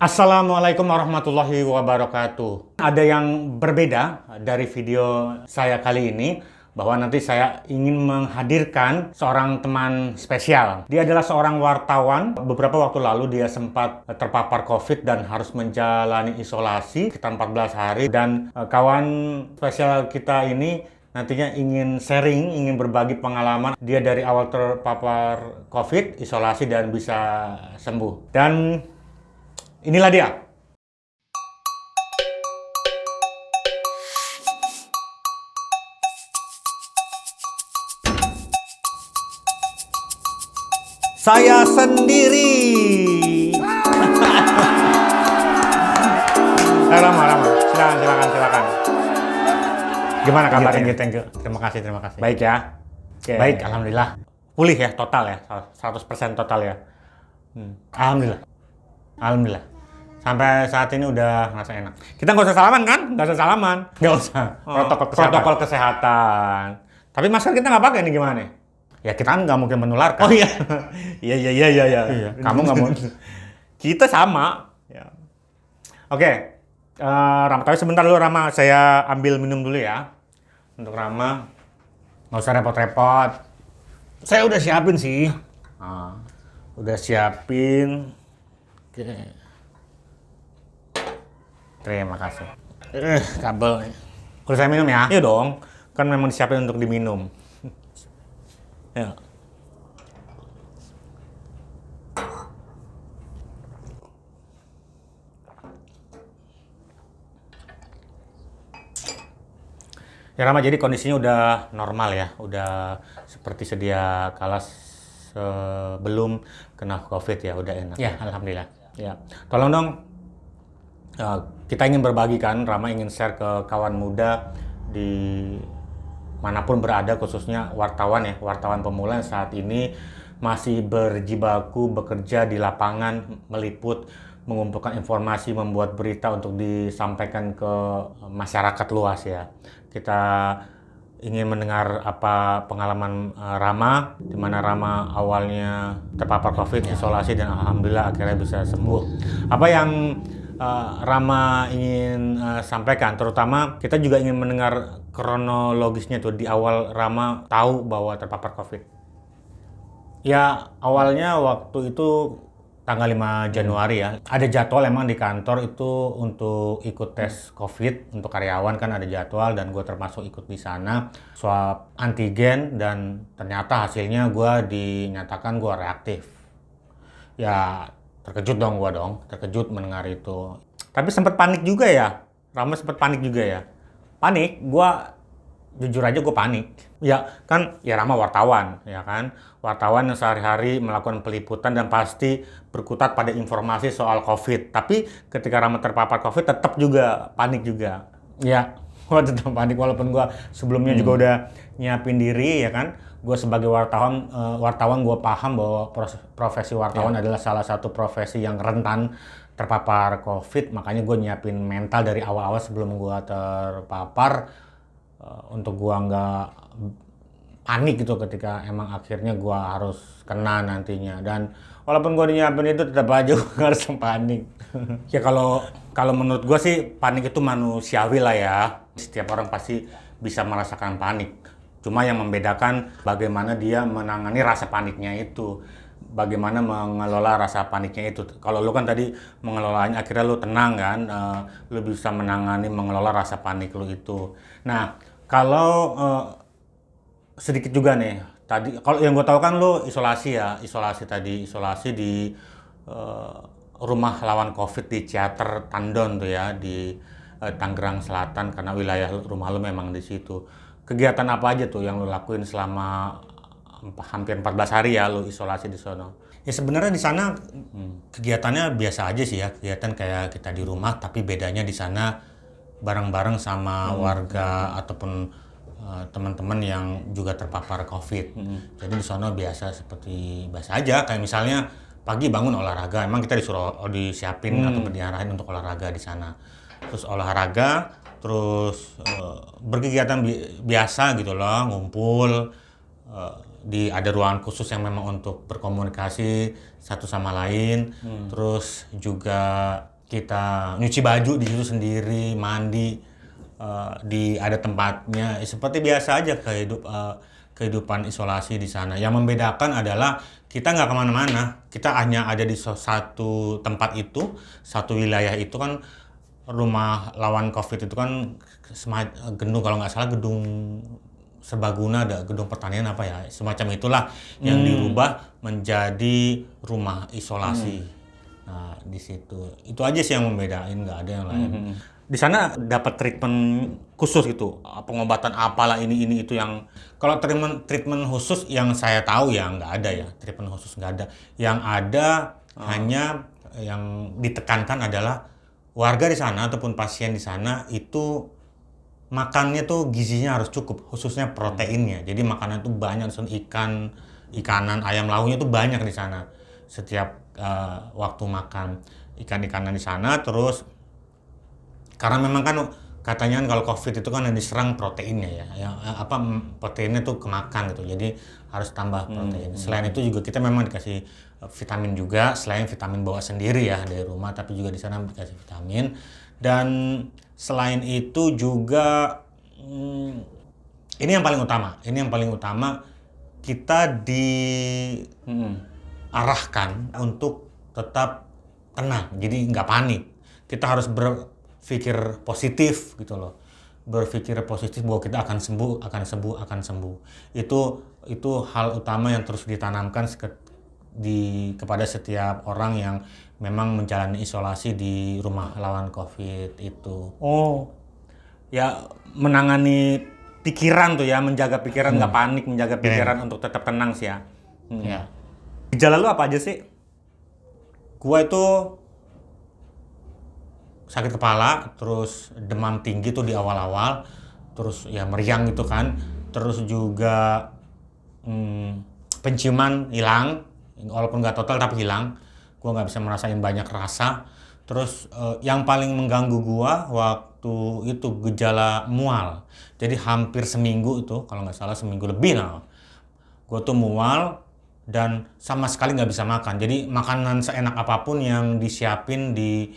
Assalamualaikum warahmatullahi wabarakatuh. Ada yang berbeda dari video saya kali ini, bahwa nanti saya ingin menghadirkan seorang teman spesial. Dia adalah seorang wartawan. Beberapa waktu lalu dia sempat terpapar COVID dan harus menjalani isolasi sekitar 14 hari. Dan kawan spesial kita ini nantinya ingin sharing, ingin berbagi pengalaman. Dia dari awal terpapar COVID, isolasi, dan bisa sembuh. Dan inilah dia. Saya sendiri. Rama. Silakan. Gimana kabarnya? Thank you. Terima kasih. Baik ya. Okay. Baik, alhamdulillah. Pulih ya, total ya. 100% total ya. Alhamdulillah. Sampai saat ini udah ngerasa enak. Kita nggak usah salaman kan? Nggak usah salaman. Nggak usah. Protokol kesehatan. Tapi masker kita nggak pakai nih gimana? Ya kita kan nggak mungkin menularkan. Oh iya. Iya. Kamu nggak mau. Kita sama. Ya. Oke. Rama, tapi sebentar dulu Rama. Saya ambil minum dulu ya. Untuk Rama. Nggak usah repot-repot. Saya udah siapin sih. Udah siapin. Oke. Terima kasih. Kabel. Kalau saya minum ya? Iya dong. Kan memang disiapin untuk diminum. Ya. Ya Rama, jadi kondisinya udah normal ya. Udah seperti sedia kala sebelum kena COVID ya. Udah enak. Ya, alhamdulillah. Ya. Tolong dong. Kita ingin berbagi kan, Rama ingin share ke kawan muda di manapun berada, khususnya wartawan ya, wartawan pemula yang saat ini masih berjibaku bekerja di lapangan, meliput, mengumpulkan informasi, membuat berita untuk disampaikan ke masyarakat luas ya. Kita ingin mendengar apa pengalaman Rama, di mana Rama awalnya terpapar COVID, isolasi, dan alhamdulillah akhirnya bisa sembuh. Apa yang Rama ingin sampaikan, terutama kita juga ingin mendengar kronologisnya tuh di awal Rama tahu bahwa terpapar COVID. Ya awalnya waktu itu tanggal 5 Januari ya, ada jadwal emang di kantor itu untuk ikut tes COVID untuk karyawan, kan ada jadwal dan gue termasuk ikut di sana, swab antigen, dan ternyata hasilnya gue dinyatakan gue reaktif. Ya terkejut dong gue terkejut mendengar itu. Tapi sempat panik juga ya, Rama sempat panik juga ya. Panik, gue jujur aja gue panik. Ya kan, ya Rama wartawan, ya kan. Wartawan yang sehari-hari melakukan peliputan dan pasti berkutat pada informasi soal COVID. Tapi ketika Rama terpapar COVID tetap juga panik juga. Ya, gue tetap panik walaupun gue sebelumnya juga udah nyiapin diri ya kan. Gue sebagai wartawan gue paham bahwa profesi wartawan adalah salah satu profesi yang rentan terpapar COVID. Makanya gue nyiapin mental dari awal-awal sebelum gue terpapar untuk gue nggak panik gitu ketika emang akhirnya gue harus kena nantinya. Dan walaupun gue nyiapin itu tetap aja gue harus panik. Ya kalau menurut gue sih panik itu manusiawi lah ya. Setiap orang pasti bisa merasakan panik. Cuma yang membedakan bagaimana dia menangani rasa paniknya itu. Bagaimana mengelola rasa paniknya itu. Kalau lu kan tadi mengelolanya akhirnya lu tenang kan. Lu bisa mengelola rasa panik lu itu. Nah, kalau sedikit juga nih. Tadi kalau yang gue tahu kan lu isolasi di rumah lawan COVID di Ciater Tandon tuh ya, di Tangerang Selatan, karena wilayah rumah lu memang di situ. Kegiatan apa aja tuh yang lu lakuin selama hampir 14 hari ya lu isolasi di sono? Ya sebenarnya di sana kegiatannya biasa aja sih ya, kegiatan kayak kita di rumah, tapi bedanya di sana bareng-bareng sama warga ataupun teman-teman yang juga terpapar COVID. Jadi di sono biasa seperti biasa aja, kayak misalnya pagi bangun olahraga, emang kita disiapin atau diarahin untuk olahraga di sana. Terus olahraga, terus berkegiatan biasa gitu loh, ngumpul, ada ruangan khusus yang memang untuk berkomunikasi satu sama lain. Terus juga kita nyuci baju di situ sendiri, mandi ada tempatnya, seperti biasa aja kehidupan isolasi di sana. Yang membedakan adalah kita nggak kemana-mana, kita hanya ada di satu tempat itu, satu wilayah itu kan. Rumah lawan COVID itu kan gedung, kalau nggak salah gedung serbaguna, ada gedung pertanian apa ya, semacam itulah yang dirubah menjadi rumah isolasi. Nah di situ itu aja sih yang membedain, nggak ada yang lain. Di sana dapat treatment khusus gitu, pengobatan apalah ini itu yang kalau treatment khusus yang saya tahu ya nggak ada ya, treatment khusus nggak ada. Yang ada hanya yang ditekankan adalah warga di sana ataupun pasien di sana itu makannya tuh gizinya harus cukup, khususnya proteinnya. Jadi makanan tuh banyak, ikanan, ayam lauknya tuh banyak di sana. Setiap waktu makan ikan-ikanan di sana. Terus karena memang kan katanya kalau COVID itu kan yang diserang proteinnya ya, proteinnya tuh kemakan gitu. Jadi harus tambah protein. Selain itu juga kita memang dikasih vitamin juga, selain vitamin bawa sendiri ya dari rumah, tapi juga di sana dikasih vitamin. Dan selain itu juga ini yang paling utama, kita diarahkan untuk tetap tenang, jadi nggak panik. Kita harus berpikir positif gitu loh, berpikir positif bahwa kita akan sembuh. Itu hal utama yang terus ditanamkan kepada setiap orang yang memang menjalani isolasi di rumah lawan COVID itu. Oh, ya menangani pikiran tuh ya, menjaga pikiran nggak panik, menjaga pikiran untuk tetap tenang sih ya. Ya. Gejala lu apa aja sih? Gua itu sakit kepala, terus demam tinggi tuh di awal-awal, terus ya meriang gitu kan, terus juga penciuman hilang, walaupun nggak total tapi hilang. Gua nggak bisa merasain banyak rasa. Terus yang paling mengganggu gua waktu itu gejala mual. Jadi hampir seminggu itu, kalau nggak salah seminggu lebih lah, gua tuh mual dan sama sekali nggak bisa makan. Jadi makanan seenak apapun yang disiapin di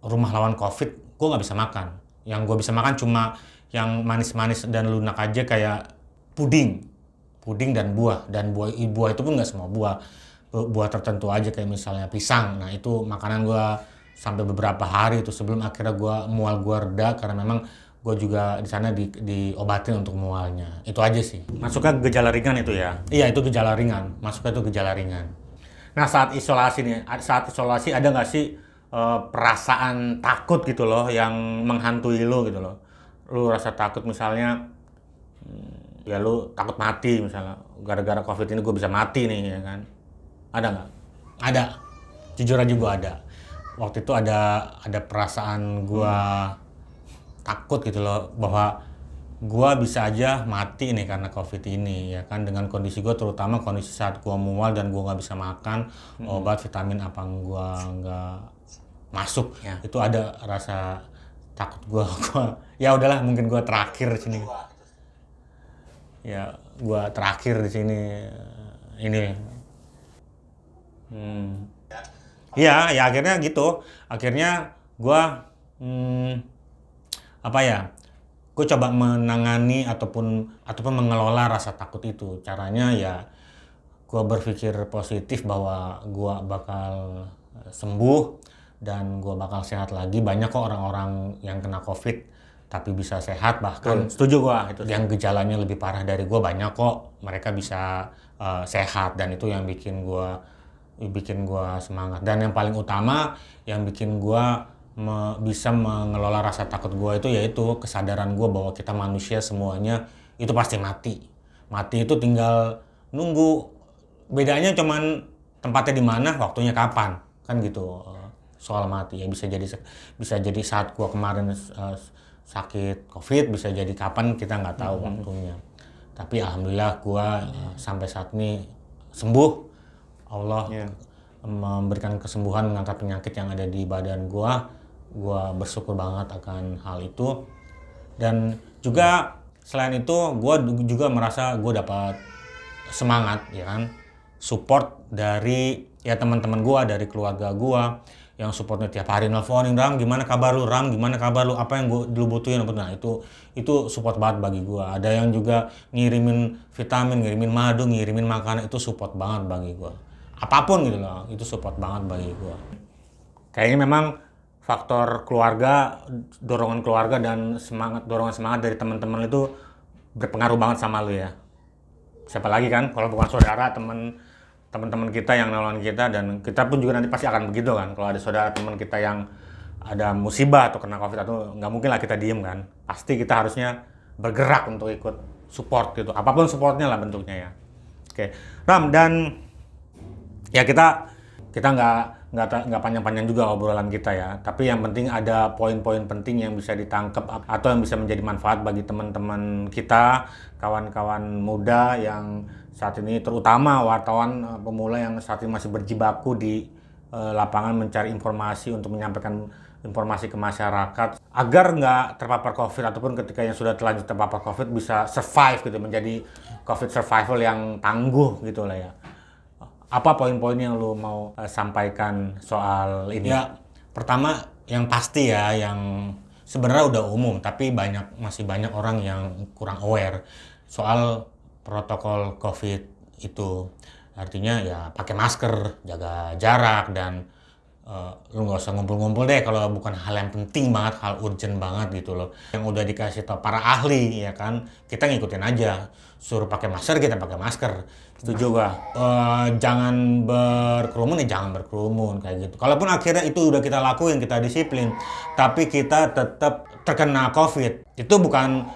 rumah lawan COVID, gua nggak bisa makan. Yang gua bisa makan cuma yang manis-manis dan lunak aja, kayak puding dan buah. Dan buah itu pun nggak semua buah tertentu aja, kayak misalnya pisang. Nah itu makanan gue sampai beberapa hari itu sebelum akhirnya mual gue reda, karena memang gue juga di sana diobatin untuk mualnya. Itu aja sih. Masuknya gejala ringan itu ya? Iya, itu gejala ringan. Masuknya itu gejala ringan. Nah saat isolasi ada nggak sih perasaan takut gitu loh yang menghantui lo gitu loh? Lu rasa takut misalnya ya lu takut mati misalnya, gara-gara COVID ini gue bisa mati nih ya kan? Ada nggak? Ada. Jujur aja gue ada. Waktu itu ada perasaan gue takut gitu loh, bahwa gue bisa aja mati nih karena COVID ini ya kan, dengan kondisi gue, terutama kondisi saat gue mual dan gue nggak bisa makan, obat, vitamin apa gue nggak masuk ya. Itu ada rasa takut gue ya udahlah, mungkin gue terakhir di sini. Ya, gue terakhir di sini ini. Ya akhirnya gitu. Akhirnya gue gue coba menangani ataupun mengelola rasa takut itu. Caranya ya gue berpikir positif bahwa gue bakal sembuh dan gue bakal sehat lagi. Banyak kok orang-orang yang kena COVID tapi bisa sehat, bahkan setuju gue itu, yang gejalanya lebih parah dari gue banyak kok, mereka bisa sehat, dan itu yang bikin gue semangat. Dan yang paling utama yang bikin gue bisa mengelola rasa takut gue itu, yaitu kesadaran gue bahwa kita manusia semuanya itu pasti mati itu tinggal nunggu, bedanya cuman tempatnya di mana, waktunya kapan, kan gitu. Soal mati ya bisa jadi saat gue kemarin sakit COVID, bisa jadi kapan, kita nggak tahu waktunya. Tapi alhamdulillah gue sampai saat ini sembuh. Allah memberikan kesembuhan, mengangkat penyakit yang ada di badan gue. Gue bersyukur banget akan hal itu. Dan juga selain itu gue juga merasa gue dapat semangat ya kan, support dari ya teman-teman gua, dari keluarga gua yang supportnya tiap hari nelfonin, Ram gimana kabar lu, Ram gimana kabar lu, apa yang gua dulu butuhin. Nah itu support banget bagi gua. Ada yang juga ngirimin vitamin, ngirimin madu, ngirimin makanan, itu support banget bagi gua. Apapun gitu loh, itu support banget bagi gua. Kayaknya memang faktor keluarga, dorongan keluarga dan dorongan semangat dari teman-teman itu berpengaruh banget sama lu ya. Siapa lagi kan kalau bukan saudara, teman-teman kita yang nolongin kita, dan kita pun juga nanti pasti akan begitu kan. Kalau ada saudara teman kita yang ada musibah atau kena COVID atau nggak mungkin lah kita diem kan. Pasti kita harusnya bergerak untuk ikut support gitu. Apapun supportnya lah bentuknya ya. Oke, Ram, dan ya kita nggak panjang-panjang juga obrolan kita ya. Tapi yang penting ada poin-poin penting yang bisa ditangkap atau yang bisa menjadi manfaat bagi teman-teman kita, kawan-kawan muda yang saat ini, terutama wartawan pemula yang saat ini masih berjibaku di lapangan mencari informasi untuk menyampaikan informasi ke masyarakat agar nggak terpapar COVID, ataupun ketika yang sudah terlanjur terpapar COVID bisa survive gitu, menjadi COVID survival yang tangguh gitu lah ya. Apa poin-poin yang lu mau sampaikan soal ini? Ya, pertama yang pasti ya, yang sebenarnya udah umum tapi masih banyak orang yang kurang aware soal protokol COVID itu. Artinya ya pakai masker, jaga jarak, dan lu nggak usah ngumpul-ngumpul deh kalau bukan hal yang penting banget, hal urgent banget gitu loh. Yang udah dikasih tau para ahli ya kan, kita ngikutin aja. Suruh pakai masker, kita pakai masker. Setuju gak? Jangan berkerumun ya jangan berkerumun kayak gitu. Kalaupun akhirnya itu udah kita lakuin, kita disiplin, tapi kita tetap terkena COVID, itu bukan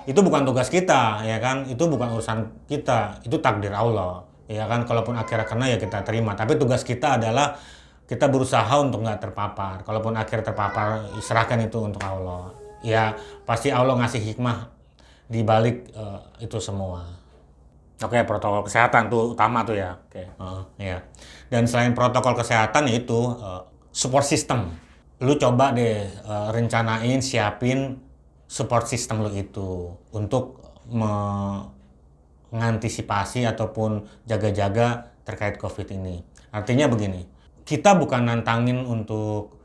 tugas kita ya kan, itu bukan urusan kita, itu takdir Allah ya kan. Kalaupun akhirnya kena ya kita terima, tapi tugas kita adalah kita berusaha untuk nggak terpapar. Kalaupun akhir terpapar, serahkan itu untuk Allah. Ya pasti Allah ngasih hikmah di balik itu semua. Oke, protokol kesehatan tuh utama tuh ya. Oke. Ya. Dan selain protokol kesehatan itu support system. Lu coba deh rencanain, siapin support system lu itu untuk mengantisipasi ataupun jaga-jaga terkait COVID ini. Artinya begini, kita bukan nantangin untuk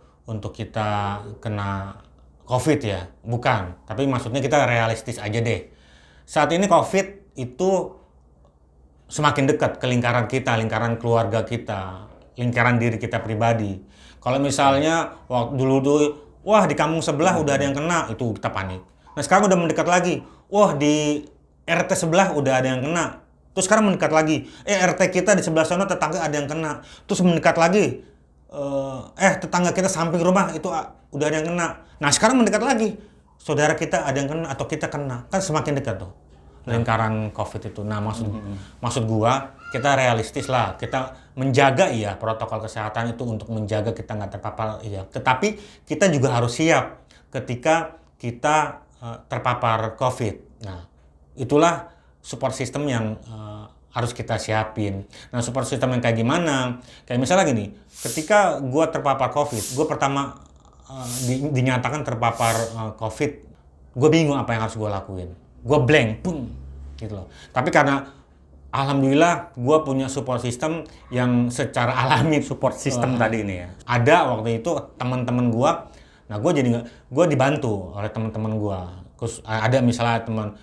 kita kena COVID ya, bukan. Tapi maksudnya kita realistis aja deh. Saat ini COVID itu semakin dekat ke lingkaran kita, lingkaran keluarga kita, lingkaran diri kita pribadi. Kalau misalnya waktu dulu tuh, wah di kampung sebelah udah ada yang kena, itu kita panik. Nah sekarang udah mendekat lagi, wah di RT sebelah udah ada yang kena. Terus sekarang mendekat lagi, RT kita di sebelah sana tetangga ada yang kena. Terus mendekat lagi, tetangga kita samping rumah itu udah ada yang kena. Nah sekarang mendekat lagi, saudara kita ada yang kena atau kita kena, kan semakin dekat tuh lingkaran COVID itu. Nah maksud gua, kita realistis lah, kita menjaga iya protokol kesehatan itu untuk menjaga kita nggak terpapar iya. Tetapi kita juga harus siap ketika kita terpapar COVID. Nah itulah support system yang harus kita siapin. Nah support system yang kayak gimana? Kayak misalnya gini, ketika gua terpapar COVID, gua pertama dinyatakan terpapar COVID, gua bingung apa yang harus gua lakuin. Gue blank pun gitu loh. Tapi karena alhamdulillah gue punya support system yang secara alami support system tadi ini ya. Ada waktu itu teman-teman gue, nah gue dibantu oleh teman-teman gue. Terus ada misalnya teman,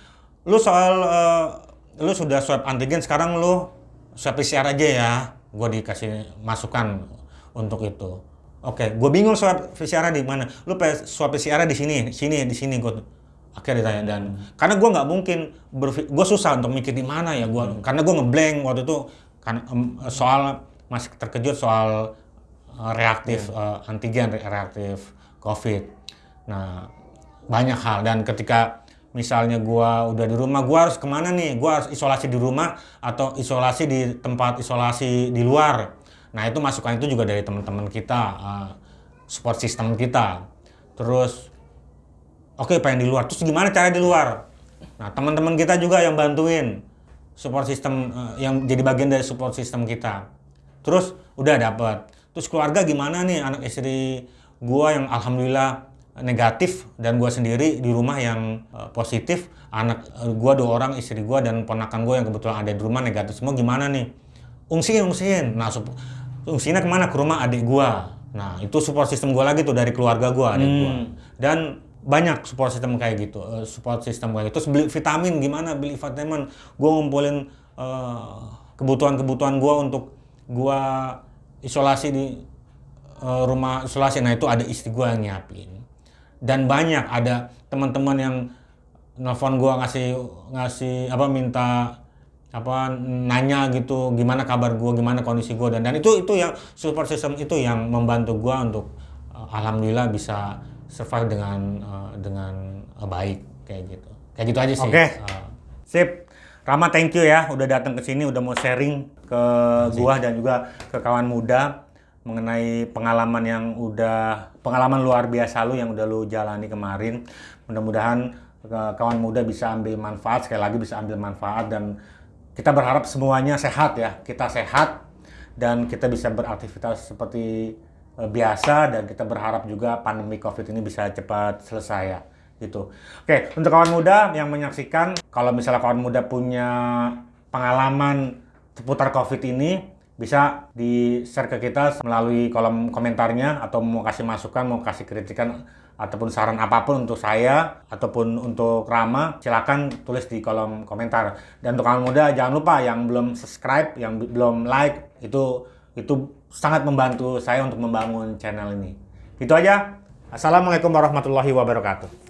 lu sudah swab antigen, sekarang lu swab PCR aja ya. Gue dikasih masukan untuk itu. Oke, gue bingung swab PCR di mana. Lu swab PCR di sini gue. Akhirnya ditanya, dan karena gue nggak mungkin gue susah untuk mikir di mana ya gue, karena gue ngeblank waktu itu karena soal masih terkejut soal reaktif antigen, reaktif COVID. Nah banyak hal, dan ketika misalnya gue udah di rumah, gue harus kemana nih? Gue harus isolasi di rumah atau isolasi di tempat isolasi di luar. Nah itu masukan itu juga dari teman-teman kita, support system kita. Terus oke, pengen di luar. Terus gimana cara di luar? Nah, teman-teman kita juga yang bantuin support system, yang jadi bagian dari support system kita. Terus udah dapet. Terus keluarga gimana nih? Anak istri gua yang alhamdulillah negatif, dan gua sendiri di rumah yang positif. Anak gua 2 orang, istri gua dan ponakan gua yang kebetulan ada di rumah negatif semua. Gimana nih? ungsiin. Nah, ungsiinnya kemana? Ke rumah adik gua. Nah, itu support system gua lagi tuh dari keluarga gua, adik gua. Dan banyak support system kayak gitu. Terus beli vitamin gimana? Beli vitamin. Gua ngumpulin kebutuhan-kebutuhan gua untuk gua isolasi di rumah isolasi. Nah, itu ada istri gua yang nyiapin. Dan banyak ada teman-teman yang nelfon gua ngasih minta nanya gitu gimana kabar gue, gimana kondisi gue, dan itu yang support system itu yang membantu gue untuk alhamdulillah bisa survive dengan baik kayak gitu aja sih. Oke. Sip. Rama, thank you ya udah datang ke sini, udah mau sharing ke gua dan juga ke kawan muda mengenai pengalaman luar biasa lu yang udah lu jalani kemarin. Mudah-mudahan kawan muda bisa ambil manfaat, sekali lagi bisa ambil manfaat, dan kita berharap semuanya sehat ya, kita sehat dan kita bisa beraktivitas seperti biasa, dan kita berharap juga pandemi COVID ini bisa cepat selesai ya, gitu. Oke, untuk kawan muda yang menyaksikan, kalau misalnya kawan muda punya pengalaman seputar COVID ini, bisa di-share ke kita melalui kolom komentarnya, atau mau kasih masukan, mau kasih kritikan, ataupun saran apapun untuk saya ataupun untuk Rama, silakan tulis di kolom komentar. Dan untuk kawan muda jangan lupa yang belum subscribe, yang belum like, itu sangat membantu saya untuk membangun channel ini. Itu aja. Assalamualaikum warahmatullahi wabarakatuh.